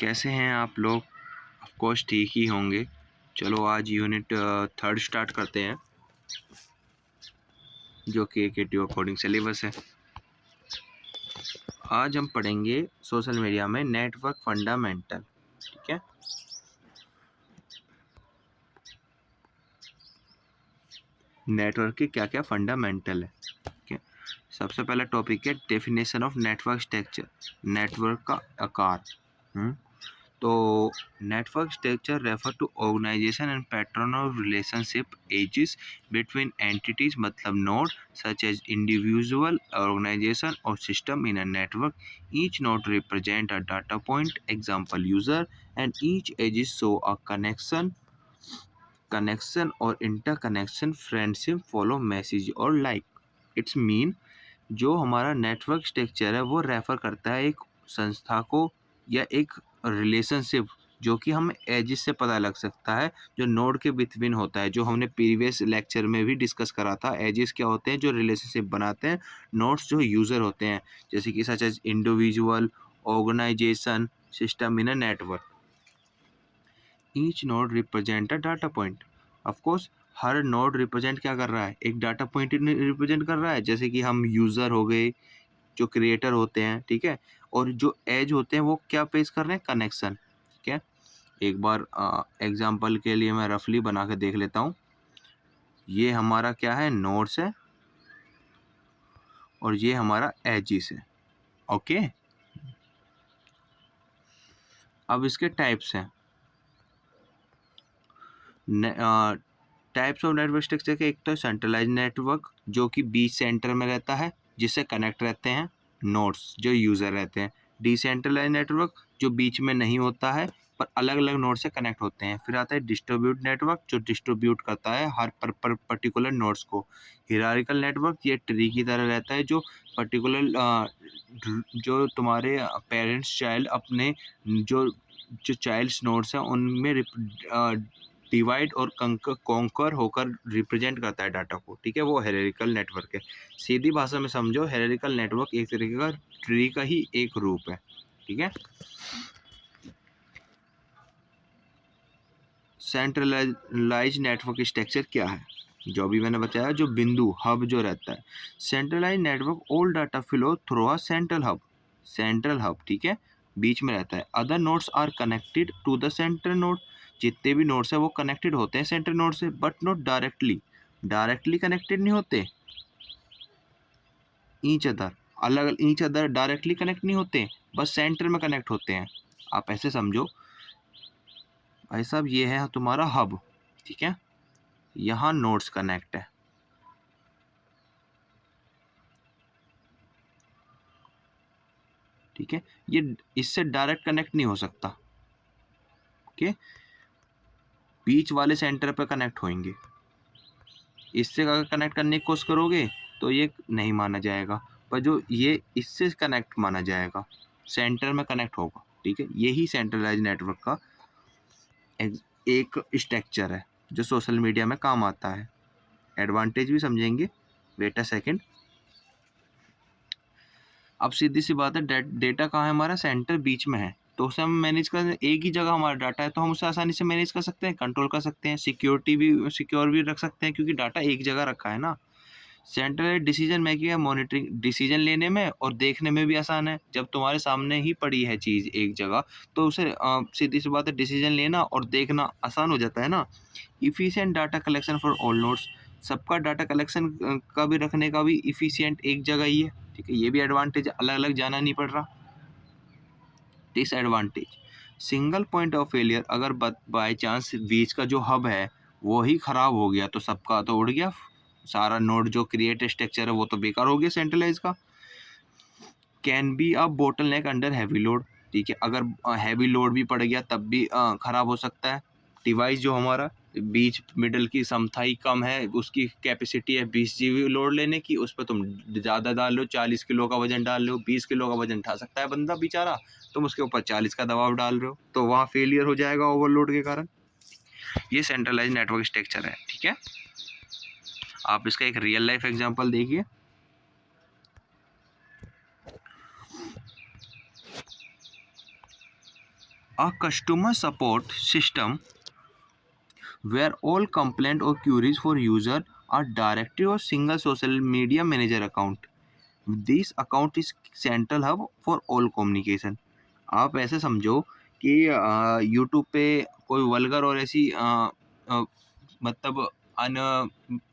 कैसे हैं आप लोग? ऑफ कोर्स ठीक ही होंगे। चलो आज यूनिट थर्ड स्टार्ट करते हैं, जो कि केटीओ कोडिंग सिलेबस है। आज हम पढ़ेंगे सोशल मीडिया में नेटवर्क फंडामेंटल। ठीक है, नेटवर्क के क्या क्या फंडामेंटल है। ठीक है, सबसे पहला टॉपिक है definition of network structure, network का आकार। तो network structure refer to organization and pattern of relationship edges between entities, मतलब node such as individual, organization और system in a network. Each node represent a data point, example user, and each edges show a connection और interconnection, friendship, follow message और like. It's mean जो हमारा network structure है वो refer करता है एक संस्था को या एक रिलेशनशिप, जो कि हमें एजिस से पता लग सकता है, जो नोड के बिटवीन होता है, जो हमने प्रीवियस लेक्चर में भी डिस्कस करा था। एजिस क्या होते हैं? जो रिलेशनशिप बनाते हैं। नोड्स जो यूज़र होते हैं, जैसे कि such as individual, organization, system in a network. Each node represent a data point. Of course हर नोड रिप्रेजेंट क्या कर रहा है? एक डाटा पॉइंट रिप्रेजेंट कर रहा है। जैसे कि हम यूज़र हो गए, जो क्रिएटर होते हैं, ठीक है, और जो एज होते हैं वो क्या पेश कर रहे हैं? कनेक्शन। ठीक है, एक बार एग्जांपल के लिए मैं रफली बना के देख लेता हूँ। ये हमारा क्या है? नोड्स है, और ये हमारा एजिस है। ओके, अब इसके टाइप्स हैं। टाइप्स ऑफ नेटवर्क स्ट्रक्चर के, एक तो सेंट्रलाइज नेटवर्क, जो कि बीच सेंटर में रहता है, जिससे कनेक्ट रहते हैं नोड्स जो यूज़र रहते हैं। डिसेंट्रलाइज नेटवर्क, जो बीच में नहीं होता है पर अलग अलग नोड से कनेक्ट होते हैं। फिर आता है डिस्ट्रीब्यूट नेटवर्क, जो डिस्ट्रीब्यूट करता है हर पर्टिकुलर नोड्स को। हिरारिकल नेटवर्क, ये ट्री की तरह रहता है, जो पर्टिकुलर जो तुम्हारे पेरेंट्स चाइल्ड अपने जो जो चाइल्ड्स नोड्स हैं उनमें डिवाइड और कॉन्कर होकर रिप्रेजेंट करता है डाटा को। ठीक है, वो हेरेरिकल नेटवर्क है। सीधी भाषा में समझो, हेरेरिकल नेटवर्क एक तरीके का ट्री का ही एक रूप है। ठीक है, सेंट्रलाइज नेटवर्क स्ट्रक्चर क्या है? जो भी मैंने बताया, जो बिंदु हब जो रहता है। Centralize network all data flow through a central hub, ठीक है, बीच में रहता है। Other nodes are connected to the center node, जितने भी नोड्स है वो कनेक्टेड होते हैं सेंटर नोड से, बट नॉट डायरेक्टली कनेक्टेड नहीं होते। ईच अदर, अलग ईच अदर डायरेक्टली कनेक्ट नहीं होते, बस सेंटर में कनेक्ट होते हैं। आप ऐसे समझो भाई साहब, ये है तुम्हारा हब, ठीक है, यहाँ नोड्स कनेक्ट है। ठीक है, ये इससे डायरेक्ट कनेक्ट नहीं हो सकता। ओके, बीच वाले सेंटर पर कनेक्ट होंगे। इससे अगर कनेक्ट करने की कोशिश करोगे तो ये नहीं माना जाएगा, पर जो ये इससे कनेक्ट माना जाएगा, सेंटर में कनेक्ट होगा। ठीक है, यही सेंट्रलाइज नेटवर्क का एक स्ट्रक्चर है, जो सोशल मीडिया में काम आता है। एडवांटेज भी समझेंगे, वेट अ सेकेंड। अब सीधी सी बात है, डेटा कहाँ है? हमारा सेंटर बीच में है, तो उसे हम मैनेज कर, एक ही जगह हमारा डाटा है तो हम उसे आसानी से मैनेज कर सकते हैं, कंट्रोल कर सकते हैं, सिक्योर भी रख सकते हैं, क्योंकि डाटा एक जगह रखा है ना। सेंट्रल डिसीजन मेकिंग है, मॉनिटरिंग, डिसीजन लेने में और देखने में भी आसान है। जब तुम्हारे सामने ही पड़ी है चीज़ एक जगह, तो उसे सीधी सी बात है, डिसीजन लेना और देखना आसान हो जाता है ना। Efficient data collection for all nodes, सबका डाटा कलेक्शन का भी रखने का भी इफिशिएंट एक जगह ही है। ठीक है, ये भी एडवांटेज, अलग अलग जाना नहीं पड़ रहा। Disadvantage, single point of failure, अगर बाई चांस बीच का जो हब है वो ही खराब हो गया तो सबका तो उड़ गया, सारा नोड जो क्रिएट स्ट्रक्चर है वो तो बेकार हो गया सेंट्रलाइज का। Can be a bottle neck under heavy load, ठीक है, अगर हैवी लोड भी पड़ गया तब भी खराब हो सकता है। डिवाइस जो हमारा बीच मिडल की समथाई कम है, उसकी कैपेसिटी है 20 GB लोड लेने की, उस पर तुम ज़्यादा डाल लो, 40 किलो का वजन डाल लो, 20 किलो का वजन उठा सकता है बंदा बेचारा, तुम उसके ऊपर 40 का दबाव डाल रहे हो, तो वहाँ फेलियर हो जाएगा ओवरलोड के कारण। ये सेंट्रलाइज नेटवर्क स्ट्रक्चर है। ठीक है, आप इसका एक रियल लाइफ एग्जांपल देखिए। A customer support system where all complaint or queries for user are directed to a single social media manager account. This account is central hub for all communication. आप ऐसे समझो कि YouTube पे कोई vulgar और ऐसी अ, मतलब अन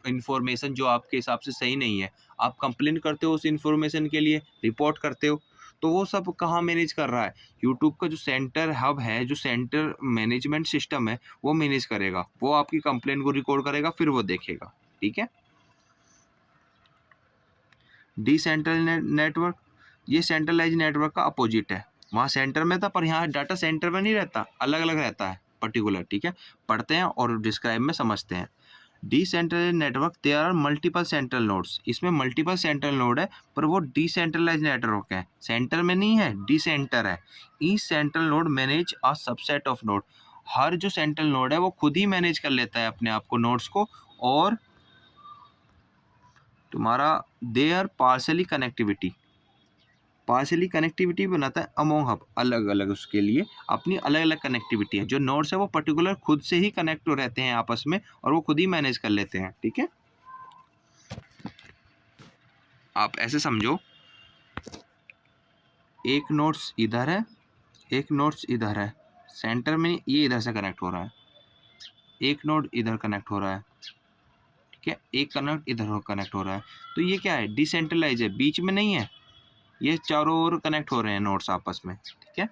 इंफॉर्मेशन जो आपके हिसाब से सही नहीं है, आप कंप्लेन करते हो उस इंफॉर्मेशन के लिए, रिपोर्ट करते हो, तो वो सब कहाँ मैनेज कर रहा है? यूट्यूब का जो सेंटर हब है, जो सेंटर मैनेजमेंट सिस्टम है, वो मैनेज करेगा। वो आपकी कंप्लेन को रिकॉर्ड करेगा, फिर वो देखेगा। ठीक है? डिसेंट्रलाइज्ड नेटवर्क, ये सेंट्रलाइज्ड नेटवर्क का अपोजिट है। वहाँ सेंटर में था, पर यहाँ डाटा सेंटर में नहीं रहता, अलग अलग रहता है पर्टिकुलर। ठीक है, पढ़ते हैं और डिस्क्राइब में समझते हैं। Decentralized network, there are multiple central nodes, इसमें मल्टीपल सेंट्रल नोड है, पर वो डिसेंट्रलाइज्ड नेटवर्क है, सेंटर में नहीं है, डिसेंटर है। Each central node manage a subset of node, हर जो सेंट्रल नोड है वो खुद ही मैनेज कर लेता है अपने आप को, नोड्स को। और तुम्हारा दे आर पार्शली कनेक्टिविटी बनाता है अमोंग हब, अलग अलग उसके लिए अपनी अलग अलग कनेक्टिविटी है। जो नोड्स है वो पर्टिकुलर खुद से ही कनेक्ट हो रहते हैं आपस में, और वो खुद ही मैनेज कर लेते हैं। ठीक है, आप ऐसे समझो, एक नोड्स इधर है, एक नोड्स इधर है, सेंटर में ये इधर से कनेक्ट हो रहा है, एक नोड इधर कनेक्ट हो रहा है। ठीक है, एक कनेक्ट इधर कनेक्ट हो रहा है। तो ये क्या है? डिसेंट्रलाइज है, बीच में नहीं है, ये चारों ओर कनेक्ट हो रहे हैं नोड्स आपस में। ठीक है,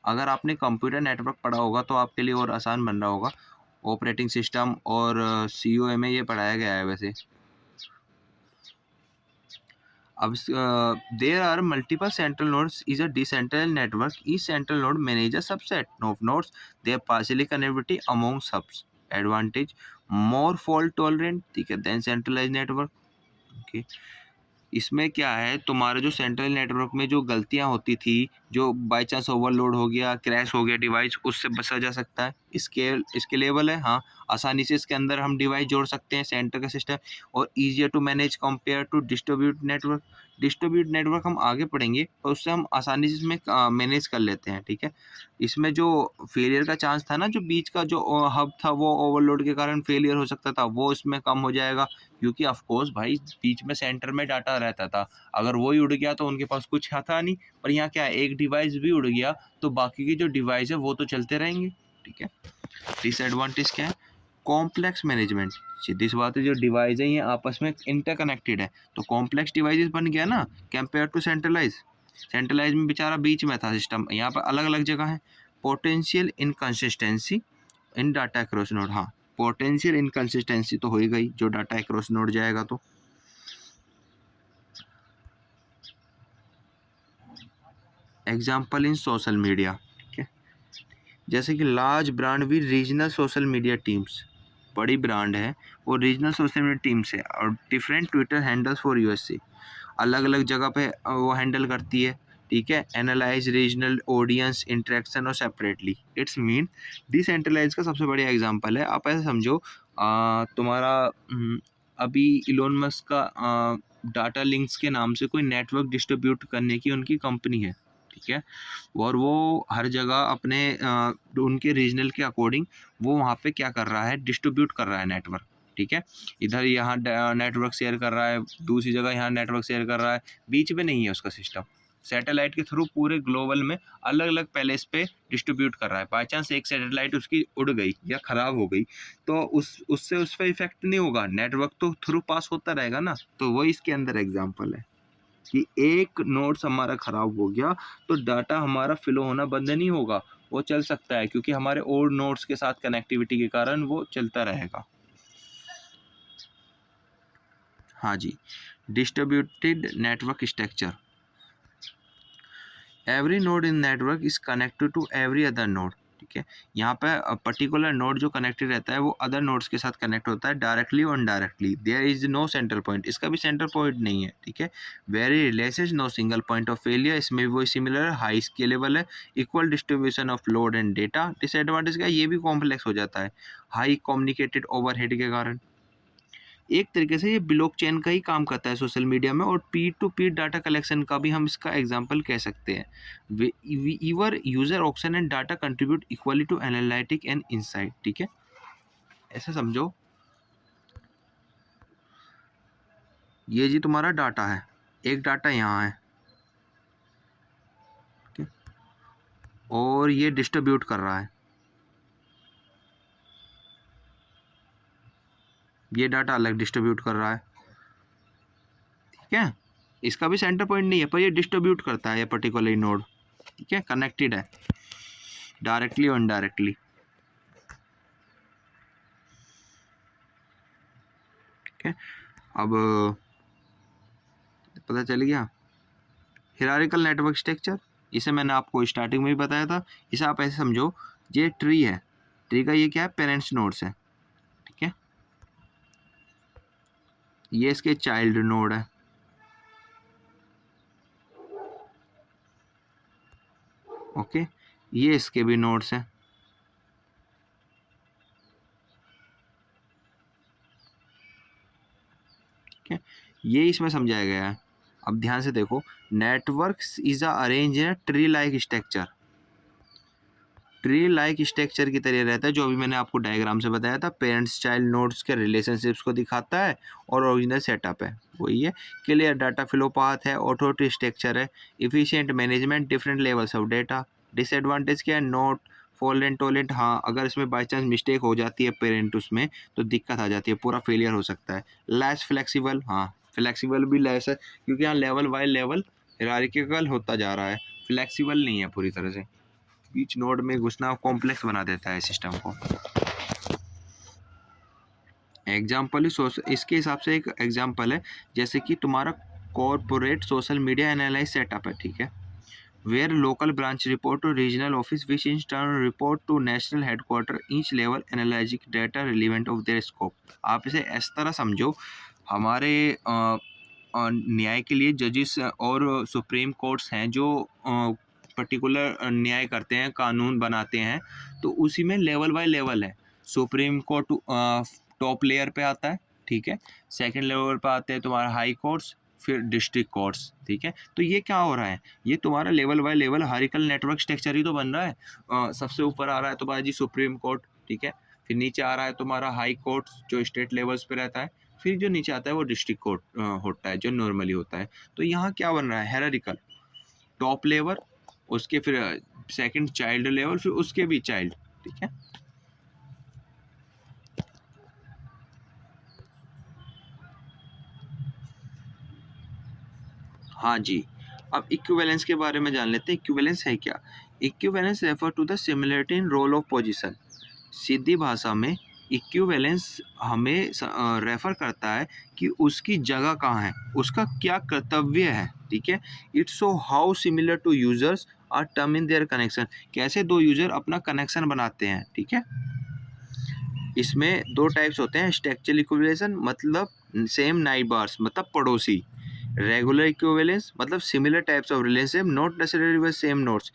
अगर आपने कंप्यूटर नेटवर्क पढ़ा होगा तो आपके लिए और आसान बन रहा होगा। ऑपरेटिंग सिस्टम और सीओए में ये पढ़ाया गया है वैसे। अब there are multiple central nodes is a decentralized network, each central node manage a subset of nodes, there partially connectivity among subs. Advantage, more fault tolerant, ठीक है, देन सेंट्रलाइज्ड नेटवर्क। ओके, इसमें क्या है, तुम्हारे जो सेंट्रल नेटवर्क में जो गलतियां होती थी, जो बाय चांस ओवरलोड हो गया, क्रैश हो गया डिवाइस, उससे बचा जा सकता है। स्केलेबल है, हाँ, आसानी से इसके अंदर हम डिवाइस जोड़ सकते हैं सेंटर का सिस्टम। और easier to manage compare to distribute network. Distribute network हम आगे पढ़ेंगे, और उससे हम आसानी से इसमें मैनेज कर लेते हैं। ठीक है, इसमें जो फेलियर का चांस था ना, जो बीच का जो हब था वो ओवरलोड के कारण फेलियर हो सकता था, वो इसमें कम हो जाएगा। क्योंकि ऑफ कोर्स भाई, बीच में सेंटर में डाटा रहता था, अगर वो ही उड़ गया तो उनके पास कुछ था नहीं। पर यहाँ क्या है, एक डिवाइस भी उड़ गया तो बाकी की जो डिवाइस है वो तो चलते रहेंगे। ठीक है, डिसएडवांटेज क्या है? Complex management. सीधी सी बात है, जो डिवाइस है ये आपस में इंटरकनेक्टेड है, तो कॉम्प्लेक्स डिवाइसेस बन गया ना, कंपेयर टू सेंट्रलाइज। सेंट्रलाइज में बेचारा बीच में था सिस्टम, यहाँ पर अलग अलग जगह है। पोटेंशियल इनकंसिस्टेंसी इन डाटा क्रॉस नोड, हाँ, पोटेंशियल इनकंसिस्टेंसी तो हो ही गई, जो डाटा क्रॉस नोड जाएगा तो। एग्जाम्पल इन सोशल मीडिया, ठीक है, जैसे कि लार्ज ब्रांड भी रीजनल सोशल मीडिया टीम्स, बड़ी ब्रांड है वो रीजनल सोशल मीडिया टीम्स है, और different Twitter handles for USA, अलग अलग जगह पे वो हैंडल करती है। ठीक है, एनालाइज रीजनल ऑडियंस इंटरेक्शन और सेपरेटली, इट्स मीन डिसेंट्रलाइज का सबसे बढ़िया एग्जांपल है। आप ऐसे समझो, तुम्हारा अभी इलोन मस्क का डाटा लिंक्स के नाम से कोई नेटवर्क डिस्ट्रीब्यूट करने की उनकी कंपनी है। ठीक है, और वो हर जगह अपने उनके रीजनल के अकॉर्डिंग वो वहाँ पे क्या कर रहा है, डिस्ट्रीब्यूट कर रहा है नेटवर्क। ठीक है, इधर यहाँ नेटवर्क शेयर कर रहा है, दूसरी जगह यहाँ नेटवर्क शेयर कर रहा है, बीच में नहीं है उसका सिस्टम। सैटेलाइट के थ्रू पूरे ग्लोबल में अलग अलग पैलेस पे डिस्ट्रीब्यूट कर रहा है। बाई चांस एक सैटेलाइट उसकी उड़ गई या ख़राब हो गई तो उससे उस पर इफेक्ट नहीं होगा, नेटवर्क तो थ्रू पास होता रहेगा ना। तो वो इसके अंदर एग्जाम्पल है कि एक नोड्स हमारा ख़राब हो गया तो डाटा हमारा फ्लो होना बंद नहीं होगा, वो चल सकता है, क्योंकि हमारे और नोड्स के साथ कनेक्टिविटी के कारण वो चलता रहेगा। हाँ जी, distributed network structure, every node in network is connected to every other node. ठीक है, यहाँ पे पर्टिकुलर नोड जो कनेक्टेड रहता है वो अदर नोड्स के साथ कनेक्ट होता है, डायरेक्टली और indirectly. There is no center point, इसका भी सेंटर पॉइंट नहीं है। ठीक है, वेरी रिलेसेज, no single point of failure, इसमें भी वही सिमिलर है, हाई स्केलेबल है, equal distribution of load and data. Disadvantage का ये भी कॉम्प्लेक्स हो जाता है, हाई कम्युनिकेटेड ओवरहेड के कारण। एक तरीके से ये ब्लॉकचेन का ही काम करता है सोशल मीडिया में, और पीर टू पीर डाटा कलेक्शन का भी हम इसका एग्जांपल कह सकते हैं। Every user action and data contribute equally to analytic and insight, ठीक है, ऐसे समझो। ये जी तुम्हारा डाटा है, एक डाटा यहाँ है, ठीक है, और ये डिस्ट्रीब्यूट कर रहा है, ये डाटा अलग डिस्ट्रीब्यूट कर रहा है, ठीक है। इसका भी सेंटर पॉइंट नहीं है, पर ये डिस्ट्रीब्यूट करता है ये पर्टिकुलर नोड, ठीक है, कनेक्टेड है डायरेक्टली और इनडायरेक्टली, ठीक है। अब पता चल गया हायरार्किकल नेटवर्क स्ट्रक्चर, इसे मैंने आपको स्टार्टिंग में भी बताया था। इसे आप ऐसे समझो, ये ट्री है, ट्री का ये क्या है, पेरेंट्स नोड्स है, ठीक है, ये इसके चाइल्ड नोड है, ओके, ये इसके भी नोड्स हैं, ठीक है, ये इसमें समझाया गया है। अब ध्यान से देखो, network is arrange in tree like structure, tree like structure की तरह रहता है, जो अभी मैंने आपको डायग्राम से बताया था, पेरेंट्स चाइल्ड नोड्स के रिलेशनशिप्स को दिखाता है, और ओरिजिनल सेटअप है वही है, क्लियर डाटा फ्लो पाथ है, ऑथोरिटी स्ट्रक्चर है, efficient management, different levels of data. Disadvantage क्या है, नोट फॉल्ट टोलेंट, हाँ अगर इसमें बाई चांस मिस्टेक हो जाती है पेरेंट उसमें, तो दिक्कत आ जाती है, पूरा फेलियर हो सकता है। लेस फ्लेक्सिबल, हाँ फ्लेक्सिबल भी लेस है, क्योंकि यहाँ लेवल बाय लेवल हायरार्किकल होता जा रहा है, फ्लेक्सिबल नहीं है पूरी तरह से, बीच नोड में घुसना कॉम्प्लेक्स बना देता है सिस्टम को। एग्जाम्पल इसके हिसाब से एक एग्जाम्पल है, जैसे कि तुम्हारा corporate social media analyze setup है, ठीक है, where local branch report to regional office which in turn report to national headquarter, each level analyzing data relevant of their scope. आप इसे इस तरह समझो, हमारे न्याय के लिए जजेस और सुप्रीम कोर्ट्स हैं जो पर्टिकुलर न्याय करते हैं, कानून बनाते हैं, तो उसी में लेवल बाय लेवल है। सुप्रीम कोर्ट टॉप लेयर पे आता है, ठीक है, सेकंड लेवल पे आते हैं तुम्हारा हाई कोर्ट्स, फिर डिस्ट्रिक्ट कोर्ट्स, ठीक है। तो ये क्या हो रहा है, ये तुम्हारा level by level hierarchical network structure ही तो बन रहा है। सबसे ऊपर आ रहा है तुम्हारा जी सुप्रीम कोर्ट, ठीक है, फिर नीचे आ रहा है तुम्हारा हाई कोर्ट जो स्टेट लेवल्स पे रहता है, फिर जो नीचे आता है वो डिस्ट्रिक्ट कोर्ट होता है, जो नॉर्मली होता है। तो यहाँ क्या बन रहा है, हायरार्किकल, टॉप लेवल, उसके फिर सेकंड चाइल्ड लेवल, फिर उसके भी चाइल्ड, ठीक है। हाँ जी, अब इक्विवेलेंस के बारे में जान लेते हैं। इक्विवेलेंस है क्या, equivalence refer to the similarity in role of position. सीधी भाषा में इक्विवेलेंस हमें रेफर करता है कि उसकी जगह कहाँ है, उसका क्या कर्तव्य है, ठीक है। It's so how similar to users are term in their connection, कैसे दो यूजर अपना कनेक्शन बनाते हैं, ठीक है। इसमें दो टाइप्स होते हैं, स्ट्रक्चरल इक्विवेलेंस मतलब सेम नाइबर्स मतलब पड़ोसी, रेगुलर इक्विवेलेंस मतलब similar types of relationship not necessary with same nodes,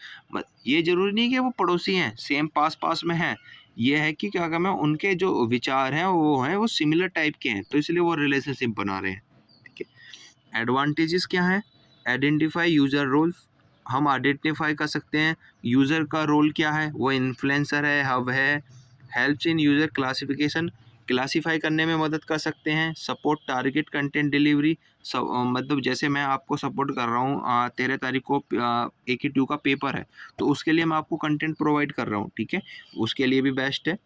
ये जरूरी नहीं कि वो पड़ोसी हैं, सेम पास पास में हैं, ये है कि क्या कहना है, उनके जो विचार हैं वो सिमिलर टाइप के हैं, तो इसलिए वो रिलेशनशिप बना रहे हैं, ठीक है। एडवांटेजेस क्या हैं, आइडेंटिफाई यूजर रोल, हम आइडेंटिफाई कर सकते हैं यूज़र का रोल क्या है, वो इन्फ्लुएंसर है, हब है, helps in user classification, classify करने में मदद कर सकते हैं, सपोर्ट टारगेट कंटेंट डिलीवरी, मतलब जैसे मैं आपको सपोर्ट कर रहा हूँ, 13 तारीख को AQ2 का पेपर है, तो उसके लिए मैं आपको कंटेंट प्रोवाइड कर रहा हूँ, ठीक है, उसके लिए भी बेस्ट है।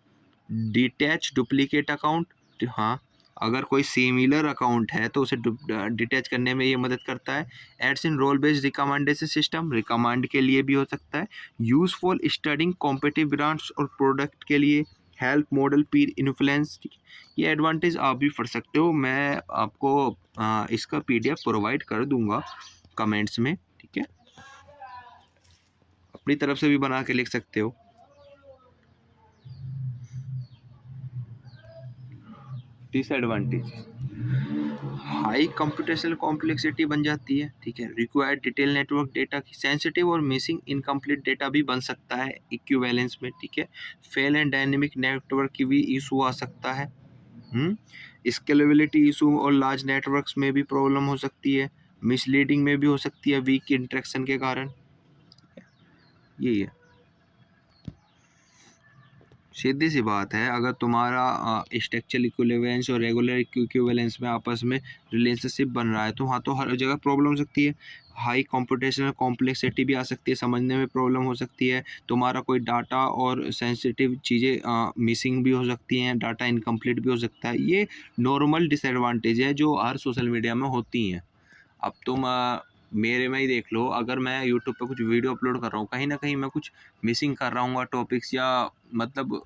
डिटैच डुप्लीकेट अकाउंट, हाँ अगर कोई सिमिलर अकाउंट है तो उसे डिटैच करने में ये मदद करता है। एड्स इन रोल बेस्ड रिकमेंडेशन सिस्टम, रिकमांड के लिए भी हो सकता है। यूजफुल स्टडिंग कॉम्पिटिटिव ब्रांड्स और प्रोडक्ट के लिए, हेल्प मॉडल पीर इन्फ्लुएंस, ये एडवांटेज आप भी पढ़ सकते हो, मैं आपको इसका PDF प्रोवाइड कर दूंगा कमेंट्स में, ठीक है, अपनी तरफ से भी बना के लिख सकते हो। डिसएडवांटेज, हाई कंप्यूटेशनल कॉम्प्लेक्सिटी बन जाती है, ठीक है, रिक्वायर्ड डिटेल नेटवर्क डेटा की, सेंसिटिव और मिसिंग इनकम्प्लीट डेटा भी बन सकता है इक्विवेलेंस में, ठीक है, फेल एंड डायनेमिक नेटवर्क की भी इशू आ सकता है। स्केलेबिलिटी इशू और लार्ज नेटवर्क्स में भी प्रॉब्लम हो सकती है, मिसलीडिंग में भी हो सकती है वीक इंटरेक्शन के कारण। यही है, सीधी सी बात है। अगर तुम्हारा स्ट्रक्चरल इक्विवेलेंस और रेगुलर इक्विवेलेंस में आपस में रिलेशनशिप बन रहा है तो वहाँ तो हर जगह प्रॉब्लम हो सकती है। हाई कंप्यूटेशनल कॉम्प्लेक्सिटी भी आ सकती है, समझने में प्रॉब्लम हो सकती है। तुम्हारा कोई डाटा और सेंसिटिव चीज़ें मिसिंग भी हो सकती हैं, डाटा इनकम्प्लीट भी हो सकता है। ये नॉर्मल डिसएडवांटेज है जो हर सोशल मीडिया में होती हैं। अब तुम मेरे में ही देख लो, अगर मैं यूट्यूब पे कुछ वीडियो अपलोड कर रहा हूँ, कहीं ना कहीं मैं कुछ मिसिंग कर रहा हूँ टॉपिक्स, या मतलब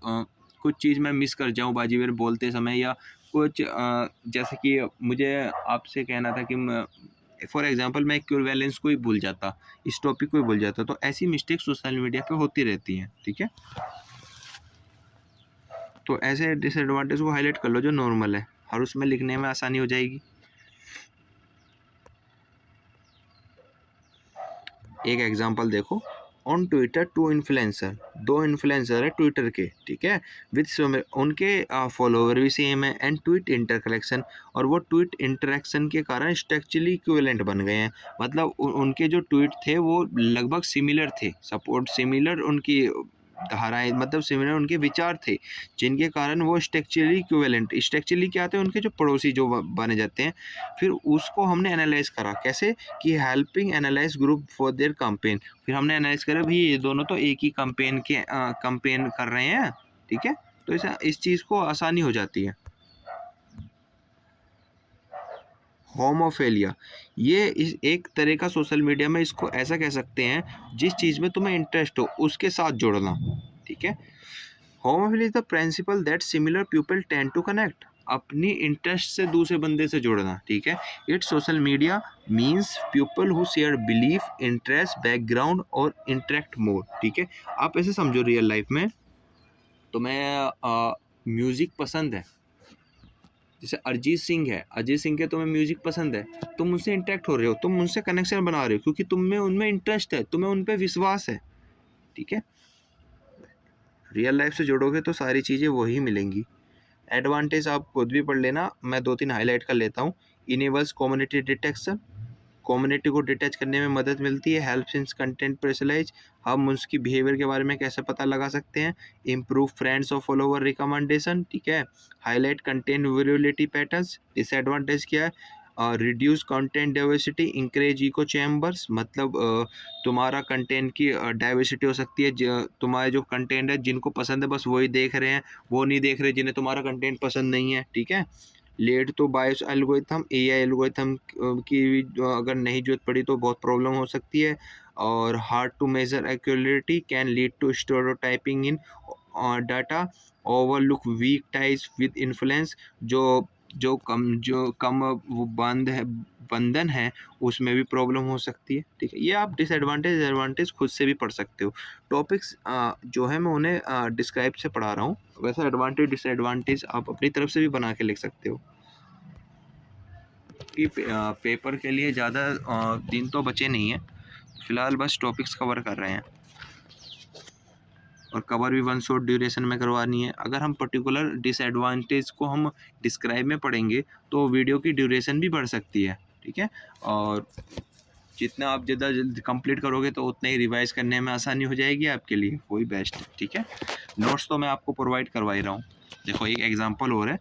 कुछ चीज़ मैं मिस कर जाऊँ बाजी मेरे बोलते समय, या कुछ जैसे कि मुझे आपसे कहना था कि फॉर एग्जांपल मैं इक्विवेलेंस को ही भूल जाता, इस टॉपिक को ही भूल जाता, तो ऐसी मिस्टेक सोशल मीडिया पे होती रहती हैं। ठीक है, तो ऐसे डिसएडवांटेज को हाईलाइट कर लो जो नॉर्मल है, और उसमें लिखने में आसानी हो जाएगी। एक एग्जांपल देखो, ऑन ट्विटर टू इन्फ्लुएंसर, दो इन्फ्लुएंसर है ट्विटर के, ठीक है, विद उनके फॉलोवर भी सेम है, एंड ट्वीट इंटर कलेक्शन, और वो ट्वीट इंटरेक्शन के कारण स्ट्रक्चरली इक्विवेलेंट बन गए हैं। मतलब उनके जो ट्वीट थे वो लगभग सिमिलर थे, सपोर्ट सिमिलर उनकी धाराएं, मतलब सिमिलर उनके विचार थे, जिनके कारण वो स्ट्रक्चरली इक्विवेलेंट, स्ट्रक्चरली क्या आते हैं उनके जो पड़ोसी जो बने जाते हैं। फिर उसको हमने एनालाइज करा कैसे, कि helping analyse group for their campaign. फिर हमने एनालाइज करा भाई ये दोनों तो एक ही कैंपेन के कैंपेन कर रहे हैं, ठीक है, तो इस चीज़ को आसानी हो जाती है। होमोफेलिया, ये इस एक तरह का सोशल मीडिया में इसको ऐसा कह सकते हैं, जिस चीज़ में तुम्हें इंटरेस्ट हो उसके साथ जोड़ना। ठीक है, homophily is the principle that similar people tend to connect, अपनी इंटरेस्ट से दूसरे बंदे से जोड़ना। ठीक है, it's social media means people who share belief, interest, background और इंटरेक्ट मोर। ठीक है, आप ऐसे समझो रियल लाइफ में तुम्हें म्यूजिक पसंद है, जैसे अरिजीत सिंह है, अरिजीत सिंह के तुम्हें म्यूजिक पसंद है, तुम उनसे इंटरेक्ट हो रहे हो, तुम उनसे कनेक्शन बना रहे हो क्योंकि तुम्हें उनमें इंटरेस्ट है, तुम्हें उन पर विश्वास है। ठीक है, रियल लाइफ से जुड़ोगे तो सारी चीज़ें वही मिलेंगी। एडवांटेज आप खुद भी पढ़ लेना, मैं 2-3 हाईलाइट कर लेता हूँ। इनेबल्स कम्युनिटी डिटेक्शन, कम्युनिटी को डिटेच करने में मदद मिलती है। हेल्प्स इन कंटेंट पर्सनलाइज, हम उसकी बिहेवियर के बारे में कैसे पता लगा सकते हैं। इम्प्रूव फ्रेंड्स और फॉलोवर रिकमेंडेशन, ठीक है। Highlight content visibility patterns. Disadvantage क्या है, reduce content diversity, encourage echo chambers, मतलब तुम्हारा कंटेंट की डाइवर्सिटी हो सकती है, तुम्हारे जो कंटेंट है जिनको पसंद है बस वही देख रहे हैं, वो नहीं देख रहे जिन्हें तुम्हारा कंटेंट पसंद नहीं है। ठीक है, लेट तो बायस एल्गोरिथम, एआई एल्गोरिथम की अगर नहीं जरूरत पड़ी तो बहुत प्रॉब्लम हो सकती है। और hard to measure accuracy can lead to stereotyping in data, overlook weak ties with influence, जो कम वो बंधन है उसमें भी प्रॉब्लम हो सकती है। ठीक है, ये आप डिसएडवांटेज एडवांटेज खुद से भी पढ़ सकते हो। टॉपिक्स जो है मैं उन्हें डिस्क्राइब से पढ़ा रहा हूँ, वैसे एडवांटेज डिसएडवांटेज आप अपनी तरफ से भी बना के लिख सकते हो। कि पेपर के लिए ज़्यादा दिन तो बचे नहीं हैं, फिलहाल बस टॉपिक्स कवर कर रहे हैं, और कवर भी 1 शॉर्ट ड्यूरेशन में करवानी है। अगर हम पर्टिकुलर डिसएडवांटेज को हम डिस्क्राइब में पढ़ेंगे तो वीडियो की ड्यूरेशन भी बढ़ सकती है। ठीक है, और जितना आप ज़्यादा जल्दी कंप्लीट करोगे तो उतना ही रिवाइज करने में आसानी हो जाएगी आपके लिए, वही बेस्ट है। ठीक है, नोट्स तो मैं आपको प्रोवाइड करवा ही रहा हूँ। देखो एक एग्जांपल और है,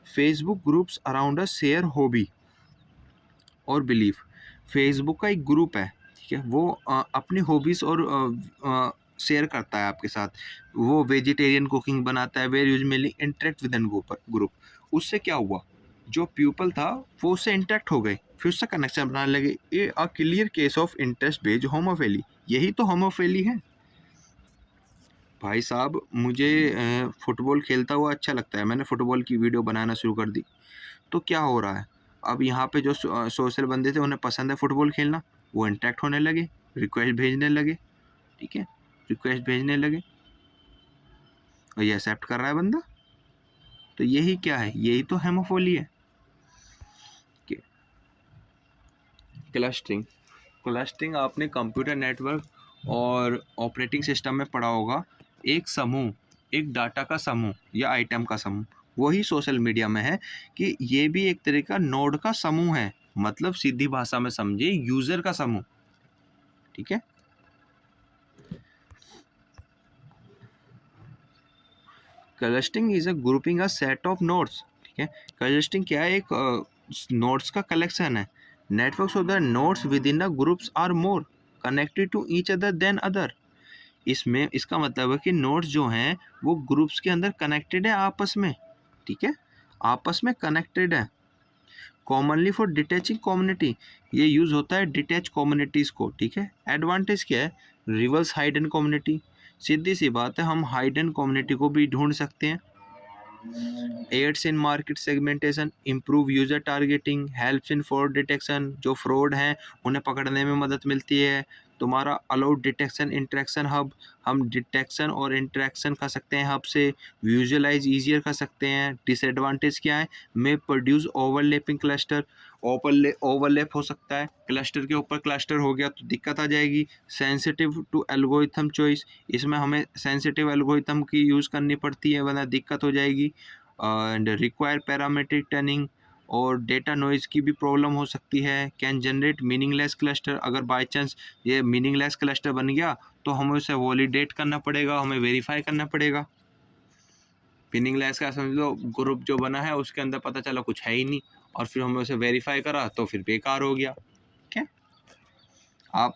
Facebook groups around a share hobby और बिलीफ। फेसबुक का एक ग्रुप है, ठीक है, वो अपनी हॉबीज़ और शेयर करता है आपके साथ। वो वेजिटेरियन कुकिंग बनाता है, where usually interact with an group. उससे क्या हुआ, जो पीपल था वो उससे इंटरेक्ट हो गए, फिर उससे कनेक्शन बनाने लगे। ये a clear case of interest based homophily, यही तो होमोफिली है भाई साहब। मुझे फुटबॉल खेलता हुआ अच्छा लगता है, मैंने फुटबॉल की वीडियो बनाना शुरू कर दी, तो क्या हो रहा है, अब यहाँ पे जो सोशल बंदे थे उन्हें पसंद है फुटबॉल खेलना, वो इंटरेक्ट होने लगे, रिक्वेस्ट भेजने लगे। ठीक है, रिक्वेस्ट भेजने लगे और ये एक्सेप्ट कर रहा है बंदा, तो यही क्या है, यही तो हेमोफोली है। क्लस्टरिंग, क्लस्टरिंग आपने कंप्यूटर नेटवर्क और ऑपरेटिंग सिस्टम में पढ़ा होगा। एक समूह, एक डाटा का समूह या आइटम का समूह, वही सोशल मीडिया में है कि ये भी एक तरह का नोड का समूह है, मतलब सीधी भाषा में समझिए यूजर का समूह। ठीक है। Clustering is a grouping a set of nodes. ठीक है। क्लस्टरिंग क्या है? एक नोड्स का कलेक्शन है। Networks of the nodes with in the groups are more connected to each other than other. इसमें इसका मतलब है कि नोड्स जो हैं वो ग्रुप्स के अंदर कनेक्टेड है आपस में। ठीक है, आपस में कनेक्टेड है। कॉमनली फॉर डिटैचिंग कम्युनिटी, ये यूज होता है डिटैच कम्युनिटीज को। ठीक है। एडवांटेज क्या है? रिवर्स हाइडन कम्युनिटी, सीधी सी बात है, हम हाइडन कम्युनिटी को भी ढूंढ सकते हैं। Aids in market segmentation, improve user targeting, helps in fraud detection, जो फ्रॉड हैं उन्हें पकड़ने में मदद मिलती है। तुम्हारा अलाउड डिटेक्शन इंटरेक्शन हब, हम डिटेक्शन और इंटरेक्शन कर सकते हैं हब से। विजुअलाइज ईजियर कर सकते हैं। डिसएडवांटेज क्या है? मे प्रोड्यूस ओवरलैपिंग क्लस्टर, ओवरलैप हो सकता है, क्लस्टर के ऊपर क्लस्टर हो गया तो दिक्कत आ जाएगी। सेंसिटिव टू एल्गोरिथम चॉइस, इसमें हमें सेंसिटिव एल्गोरिथम की यूज़ करनी पड़ती है वरना दिक्कत हो जाएगी। एंड रिक्वायर पैरामीट्रिक टर्निंग, और डेटा नॉइज की भी प्रॉब्लम हो सकती है। कैन जनरेट मीनिंगलेस क्लस्टर, अगर बाय चांस ये मीनिंगलेस क्लस्टर बन गया तो हमें उसे वैलिडेट करना पड़ेगा, हमें वेरीफाई करना पड़ेगा। मीनिंगलेस का समझ लो ग्रुप जो बना है उसके अंदर पता चला कुछ है ही नहीं, और फिर हमने उसे वेरीफाई करा तो फिर बेकार हो गया। ठीक है। आप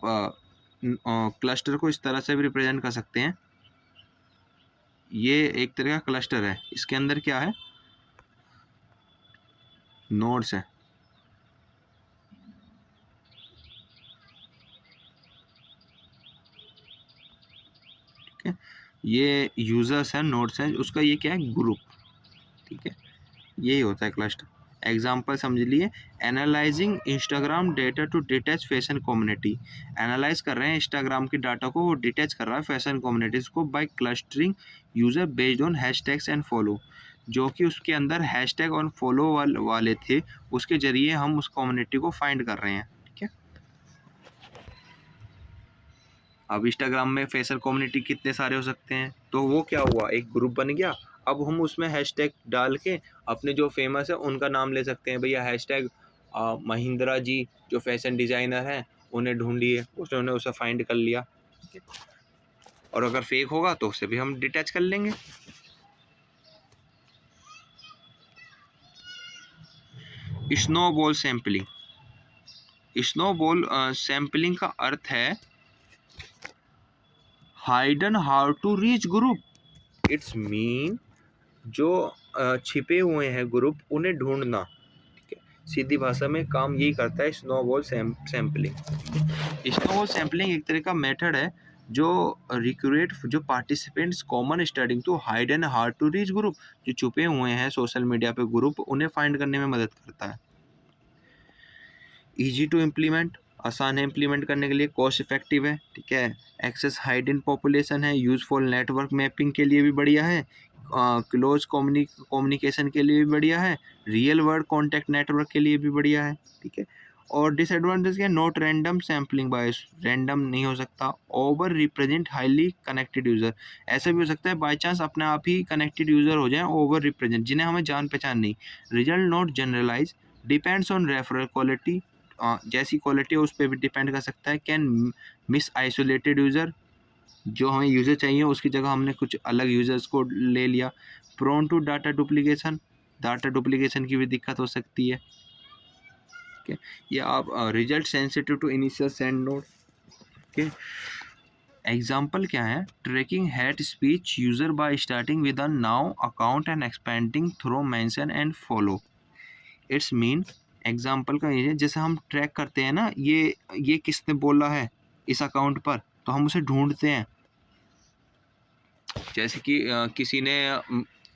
क्लस्टर को इस तरह से भी रिप्रेजेंट कर सकते हैं। ये एक तरह का क्लस्टर है, इसके अंदर क्या है? नोड्स है। ठीक है। ये यूजर्स हैं, नोड्स हैं, उसका ये क्या है? ग्रुप। ठीक है, यही होता है क्लस्टर। एग्जाम्पल समझ लिए, analyzing Instagram data to detach fashion community, analyze कर रहे हैं इंस्टाग्राम की डाटा को, वो डिटैच कर रहा है फैशन कम्युनिटीज को by clustering user based on hashtags and follow, जो कि उसके अंदर हैशटैग और फॉलो वाले थे, उसके जरिए हम उस कम्युनिटी को फाइंड कर रहे हैं। ठीक है। अब इंस्टाग्राम में फैशन कम्युनिटी कितने सारे हो सकते हैं, तो वो क्या हुआ, एक ग्रुप बन गया। अब हम उसमें हैशटैग डाल के अपने जो फेमस है उनका नाम ले सकते हैं, भैया हैशटैग महिंद्रा जी जो फैशन डिज़ाइनर हैं उन्हें ढूंढिए, उन्होंने उसे फाइंड कर लिया। ठीक है? और अगर फेक होगा तो उसे भी हम डिटैच कर लेंगे। स्नोबॉल सैम्पलिंग, स्नोबॉल सैम्पलिंग का अर्थ है hidden how to reach group. It's mean जो छिपे हुए हैं ग्रुप उन्हें ढूंढना। ठीक है, सीधी भाषा में काम यही करता है स्नोबॉल सैम्पलिंग। स्नोबॉल सैम्पलिंग एक तरह का मेथड है जो रिक्रूट जो participants common studying to hide and hard to reach group, जो छुपे हुए हैं सोशल मीडिया पे ग्रुप, उन्हें फाइंड करने में मदद करता है। ईजी टू इम्प्लीमेंट, आसान है इम्प्लीमेंट करने के लिए, कॉस्ट इफेक्टिव है। ठीक है। एक्सेस हाइड इन पॉपुलेशन है, यूजफुल नेटवर्क मैपिंग के लिए भी बढ़िया है, क्लोज कम्युनिकेशन के लिए भी बढ़िया है, रियल वर्ल्ड कॉन्टैक्ट नेटवर्क के लिए भी बढ़िया है। ठीक है। और डिसएडवांटेज क्या है? Not random sampling bias, random नहीं हो सकता। Over represent highly connected user, ऐसा भी हो सकता है बाई चांस अपने आप ही कनेक्टेड यूजर हो जाए ओवर रिप्रेजेंट, जिन्हें हमें जान पहचान नहीं। Result not generalize, depends on referral quality, जैसी क्वालिटी है उस पर भी डिपेंड कर सकता है। कैन मिस आइसोलेटेड यूज़र, जो हमें यूज़र चाहिए उसकी जगह हमने कुछ अलग यूज़र्स को ले लिया। Prone to data duplication, data duplication की भी दिक्कत हो सकती है। ठीक है। ये आप result sensitive to initial send node. Okay. Example क्या है? Tracking hate speech user by starting with a now account and expanding through mention and follow. It's mean, example का ये है, जैसे हम ट्रैक करते हैं ना, ये किसने बोला है इस अकाउंट पर, तो हम उसे ढूंढते हैं। जैसे कि किसी ने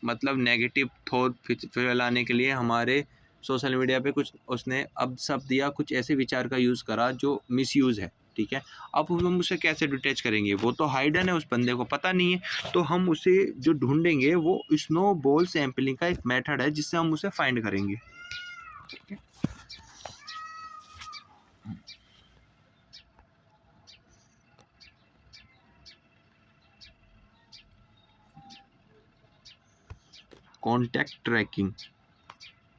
मतलब नेगेटिव थॉट फैलाने के लिए हमारे सोशल मीडिया पे कुछ उसने अब शब्द या कुछ ऐसे विचार का यूज़ करा जो मिसयूज़ है। ठीक है। अब हम उसे कैसे डिटेच करेंगे? वो तो हाइडन है, उस बंदे को पता नहीं है, तो हम उसे जो ढूंढेंगे वो स्नो बॉल सैम्पलिंग का एक मेथड है जिससे हम उसे फाइंड करेंगे। ठीक है। Contact tracking,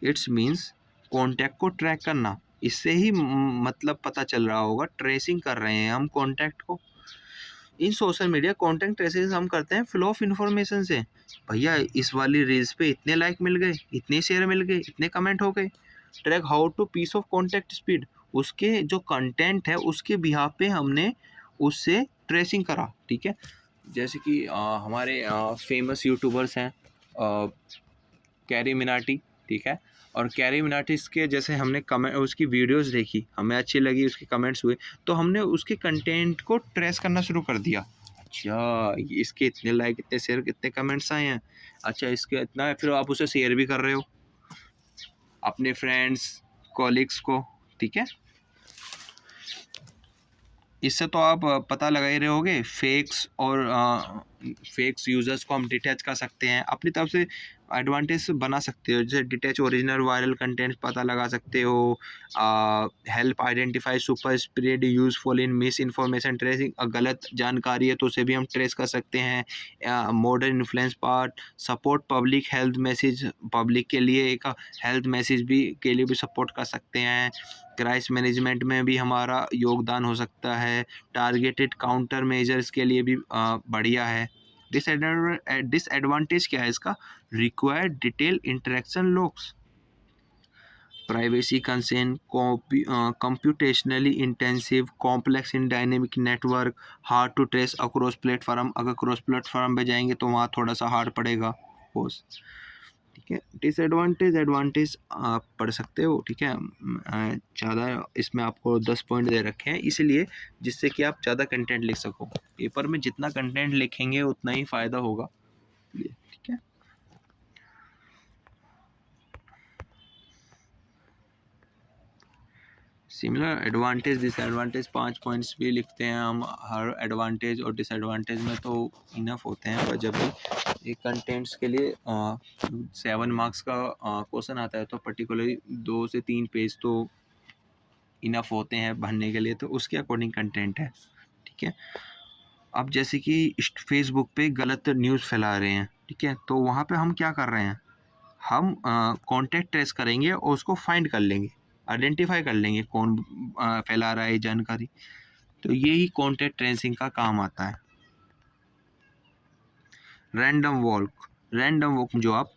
it's means contact को ट्रैक करना। इससे ही मतलब पता चल रहा होगा, ट्रेसिंग कर रहे हैं हम कॉन्टैक्ट को। इन सोशल मीडिया कॉन्टेंट ट्रेसिंग हम करते हैं फ्लो ऑफ इन्फॉर्मेशन से। भैया इस वाली रील्स पे इतने लाइक मिल गए, इतने शेयर मिल गए, इतने कमेंट हो गए। Track how to piece of contact speed, उसके जो कंटेंट है उसके बिहाफ पे हमने उससे ट्रेसिंग करा। ठीक है, जैसे कि हमारे फेमस यूट्यूबर्स हैं कैरी मिनाटी, ठीक है। और कैरी मिनाटिस के जैसे हमने कमेंट उसकी वीडियोस देखी, हमें अच्छी लगी, उसके कमेंट्स हुए, तो हमने उसके कंटेंट को ट्रेस करना शुरू कर दिया। अच्छा इसके इतने लाइक, इतने शेयर, कितने कमेंट्स आए हैं, अच्छा इसके इतना है, फिर आप उसे शेयर भी कर रहे हो अपने फ्रेंड्स कॉलीग्स को। ठीक है, इससे तो आप पता लगा ही रहे होगे फेक्स और फेक्स यूज़र्स को हम डिटैच कर सकते हैं, अपनी तरफ से एडवांटेज बना सकते हो। जैसे डिटैच ओरिजिनल वायरल कंटेंट पता लगा सकते हो, help identify super spread useful in miss information tracing, गलत जानकारी है तो उसे भी हम ट्रेस कर सकते हैं। Modern influence part support public health message, public के लिए एक हेल्थ मैसेज भी के लिए भी सपोर्ट कर सकते हैं। क्राइसिस मैनेजमेंट में भी हमारा योगदान हो सकता है। टारगेटेड काउंटर मेजर्स के लिए भी बढ़िया है। डिसएडवांटेज क्या है इसका, required detail interaction logs, privacy concern, computationally intensive, complex in dynamic network, hard to trace across platform, अगर क्रॉस प्लेटफॉर्म पे जाएंगे तो वहाँ थोड़ा सा हार्ड पड़ेगा पोस्ट। ठीक है, डिसएडवांटेज एडवांटेज आप पढ़ सकते हो। ठीक है, ज़्यादा इसमें आपको 10 पॉइंट दे रखे हैं इसलिए, जिससे कि आप ज़्यादा कंटेंट लिख सको। पेपर में जितना कंटेंट लिखेंगे उतना ही फ़ायदा होगा। ठीक है, सिमिलर एडवांटेज डिसएडवांटेज 5 पॉइंट्स भी लिखते हैं हम। हर एडवांटेज और डिसएडवांटेज में तो इनफ होते हैं, पर जब भी एक कंटेंट्स के लिए 7 मार्क्स का क्वेश्चन आता है तो पर्टिकुलरली 2 से 3 पेज तो इनफ होते हैं भरने के लिए, तो उसके अकॉर्डिंग कंटेंट है। ठीक है, अब जैसे कि फेसबुक पे गलत न्यूज़ फैला रहे हैं, ठीक है, तो वहाँ पे हम क्या कर रहे हैं, हम कॉन्टेक्ट ट्रेस करेंगे और उसको फाइंड कर लेंगे, आइडेंटिफाई कर लेंगे कौन फैला रहा है ये जानकारी। तो यही कॉन्टेक्ट ट्रेसिंग का काम आता है। रैंडम वॉक, रैंडम वॉक जो आप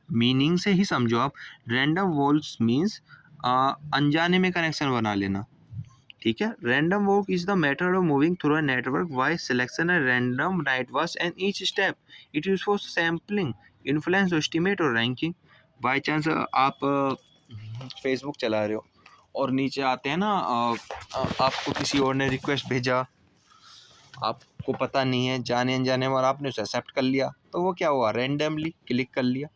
मीनिंग से ही समझो आप, रैंडम वॉल्स मीन्स अनजाने में कनेक्शन बना लेना। ठीक है, random walk is the method of moving through a network by selection a random network and each step it use for sampling influence estimate और रैंकिंग। बाय चांस आप Facebook चला रहे हो और नीचे आते हैं ना आपको किसी और ने रिक्वेस्ट भेजा, आपको पता नहीं है, जाने अनजाने में, और आपने उसे एक्सेप्ट कर लिया, तो वो क्या हुआ, रैंडमली क्लिक कर लिया,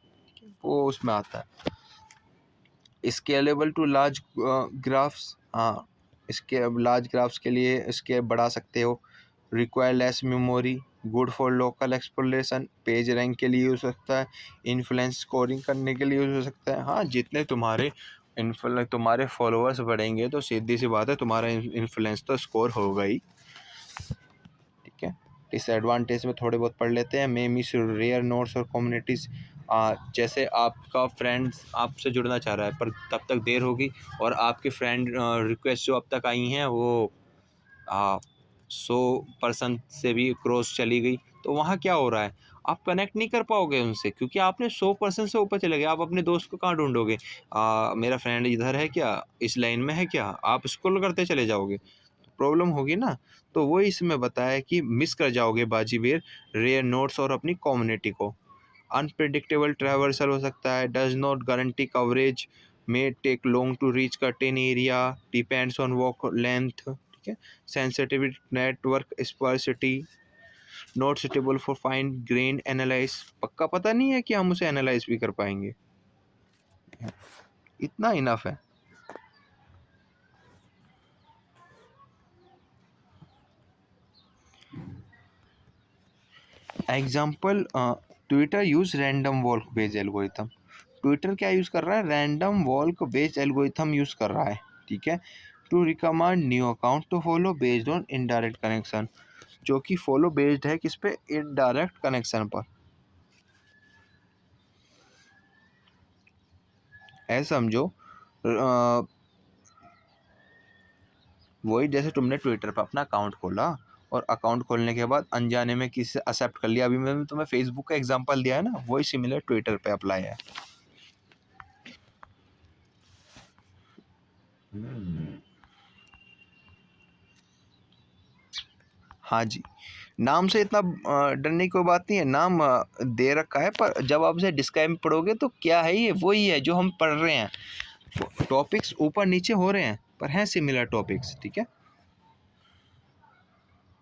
वो उसमें आता है। स्केलेबल टू लार्ज ग्राफ्स, हाँ इसके अब लार्ज ग्राफ्स के लिए इसके बढ़ा सकते हो। Require less memory, good for local exploration, page rank के लिए हो सकता है, इन्फ्लुएंस स्कोरिंग करने के लिए हो सकता है। हाँ जितने तुम्हारे फॉलोअर्स बढ़ेंगे तो सीधी सी बात है तुम्हारा इन्फ्लुएंस तो स्कोर होगा ही। ठीक है, डिसएडवांटेज में थोड़े बहुत पढ़ लेते हैं। मे मिस रेयर नोट्स और कम्युनिटीज़, जैसे आपका फ्रेंड्स आपसे जुड़ना चाह रहा है पर तब तक देर होगी और आपके फ्रेंड रिक्वेस्ट जो अब तक आई हैं वो 100% से भी क्रॉस चली गई, तो वहाँ क्या हो रहा है, आप कनेक्ट नहीं कर पाओगे उनसे क्योंकि आपने 100% से ऊपर चले गए। आप अपने दोस्त को कहाँ ढूंढोगे, मेरा फ्रेंड इधर है क्या, इस लाइन में है क्या, आप स्क्रॉल करते चले जाओगे, प्रॉब्लम होगी ना। तो वो इसमें बताया कि मिस कर जाओगे बाजीवेर रेयर नोट्स और अपनी कम्युनिटी को। अनप्रिडिक्टेबल ट्रैवर्सल हो सकता है, does not guarantee coverage, may take long to reach certain area, depends on walk length. ठीक है, sensitivity network sparsity, not suitable for fine grain analyze, पक्का पता नहीं है कि हम उसे एनालाइज भी कर पाएंगे। इतना इनफ है। Example, Twitter use random walk based algorithm. Twitter क्या यूज़ कर रहा है, random walk based algorithm use कर रहा है। ठीक है, to recommend new account to follow based on indirect connection, जो कि फॉलो बेस्ड है किस पे, इनडायरेक्ट कनेक्शन पर। ऐसा समझो वही जैसे तुमने ट्विटर पर अपना अकाउंट खोला और अकाउंट खोलने के बाद अनजाने में किसी से एक्सेप्ट कर लिया। अभी मैंने तुम्हें फेसबुक का एग्जांपल दिया है ना, वही सिमिलर ट्विटर पे अप्लाई है। हाँ जी, नाम से इतना डरने की कोई बात नहीं है। नाम दे रखा है, पर जब आप उसे डिस्क्राइब में पढ़ोगे तो क्या है, ये वही है जो हम पढ़ रहे हैं। टॉपिक्स ऊपर नीचे हो रहे हैं पर हैं सिमिलर टॉपिक्स, ठीक है।